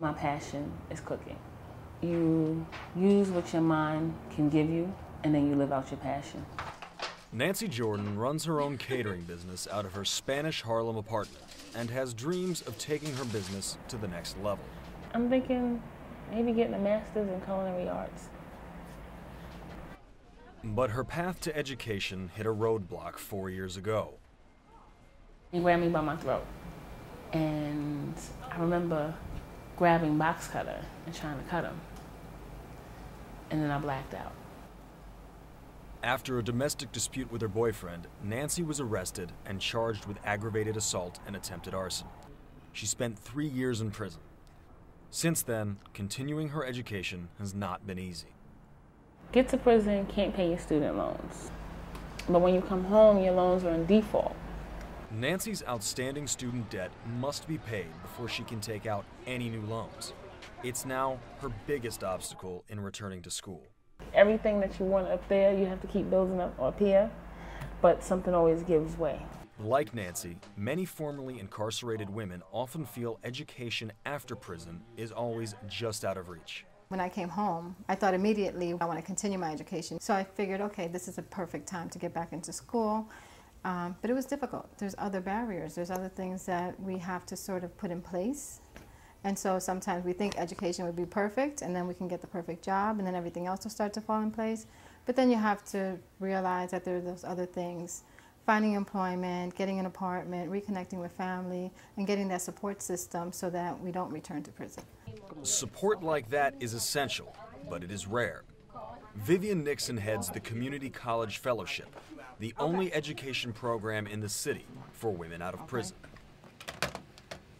My passion is cooking. You use what your mind can give you, and then you live out your passion. Nancy Jordan runs her own catering business out of her Spanish Harlem apartment and has dreams of taking her business to the next level. I'm thinking maybe getting a master's in culinary arts. But her path to education hit a roadblock 4 years ago. He grabbed me by my throat, and I remember grabbing box cutter and trying to cut him, and then I blacked out. After a domestic dispute with her boyfriend, Nancy was arrested and charged with aggravated assault and attempted arson. She spent 3 years in prison. Since then, continuing her education has not been easy. Get to prison, can't pay your student loans. But when you come home, your loans are in default. Nancy's outstanding student debt must be paid before she can take out any new loans. It's now her biggest obstacle in returning to school. Everything that you want up there, you have to keep building up here, but something always gives way. Like Nancy, many formerly incarcerated women often feel education after prison is always just out of reach. When I came home, I thought immediately I want to continue my education. So I figured, okay, this is a perfect time to get back into school. But it was difficult. There's other barriers. There's other things that we have to sort of put in place. And so sometimes we think education would be perfect, and then we can get the perfect job, and then everything else will start to fall in place. But then you have to realize that there are those other things. Finding employment, getting an apartment, reconnecting with family, and getting that support system so that we don't return to prison. Support like that is essential, but it is rare. Vivian Nixon heads the Community College Fellowship, the only education program in the city for women out of prison.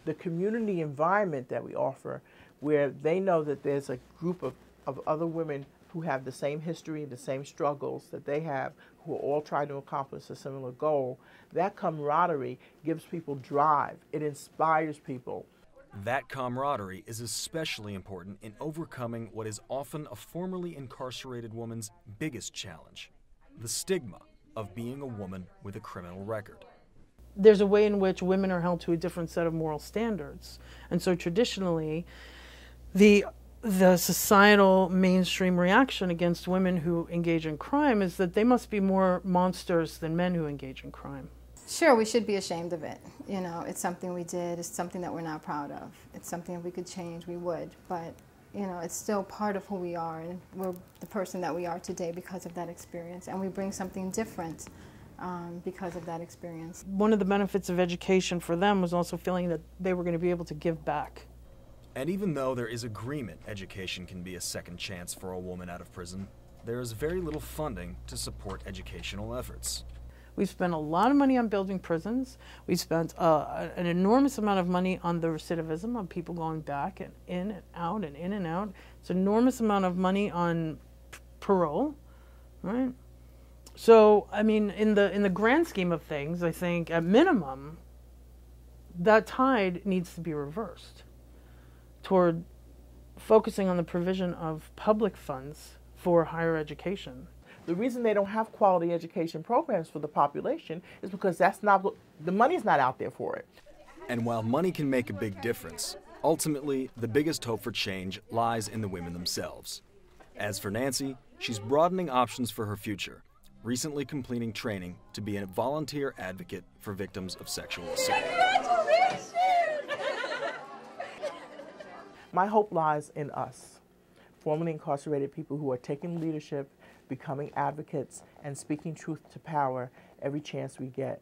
The community environment that we offer, where they know that there's a group of other women who have the same history, the same struggles that they have, who are all trying to accomplish a similar goal, that camaraderie gives people drive. It inspires people. That camaraderie is especially important in overcoming what is often a formerly incarcerated woman's biggest challenge, the stigma of being a woman with a criminal record. There's a way in which women are held to a different set of moral standards. And so traditionally, the societal mainstream reaction against women who engage in crime is that they must be more monsters than men who engage in crime. Sure, we should be ashamed of it. You know, it's something we did, it's something that we're not proud of. It's something if we could change, we would. But, you know, it's still part of who we are, and we're the person that we are today because of that experience. And we bring something different because of that experience. One of the benefits of education for them was also feeling that they were going to be able to give back. And even though there is agreement education can be a second chance for a woman out of prison, there is very little funding to support educational efforts. We've spent a lot of money on building prisons. We've spent an enormous amount of money on the recidivism, on people going back and in and out and in and out. It's an enormous amount of money on parole, right? So, I mean, in the grand scheme of things, I think at minimum, that tide needs to be reversed toward focusing on the provision of public funds for higher education. The reason they don't have quality education programs for the population is because that's not, the money's not out there for it. And while money can make a big difference, ultimately, the biggest hope for change lies in the women themselves. As for Nancy, she's broadening options for her future, recently completing training to be a volunteer advocate for victims of sexual assault. My hope lies in us, formerly incarcerated people who are taking leadership, becoming advocates, and speaking truth to power every chance we get.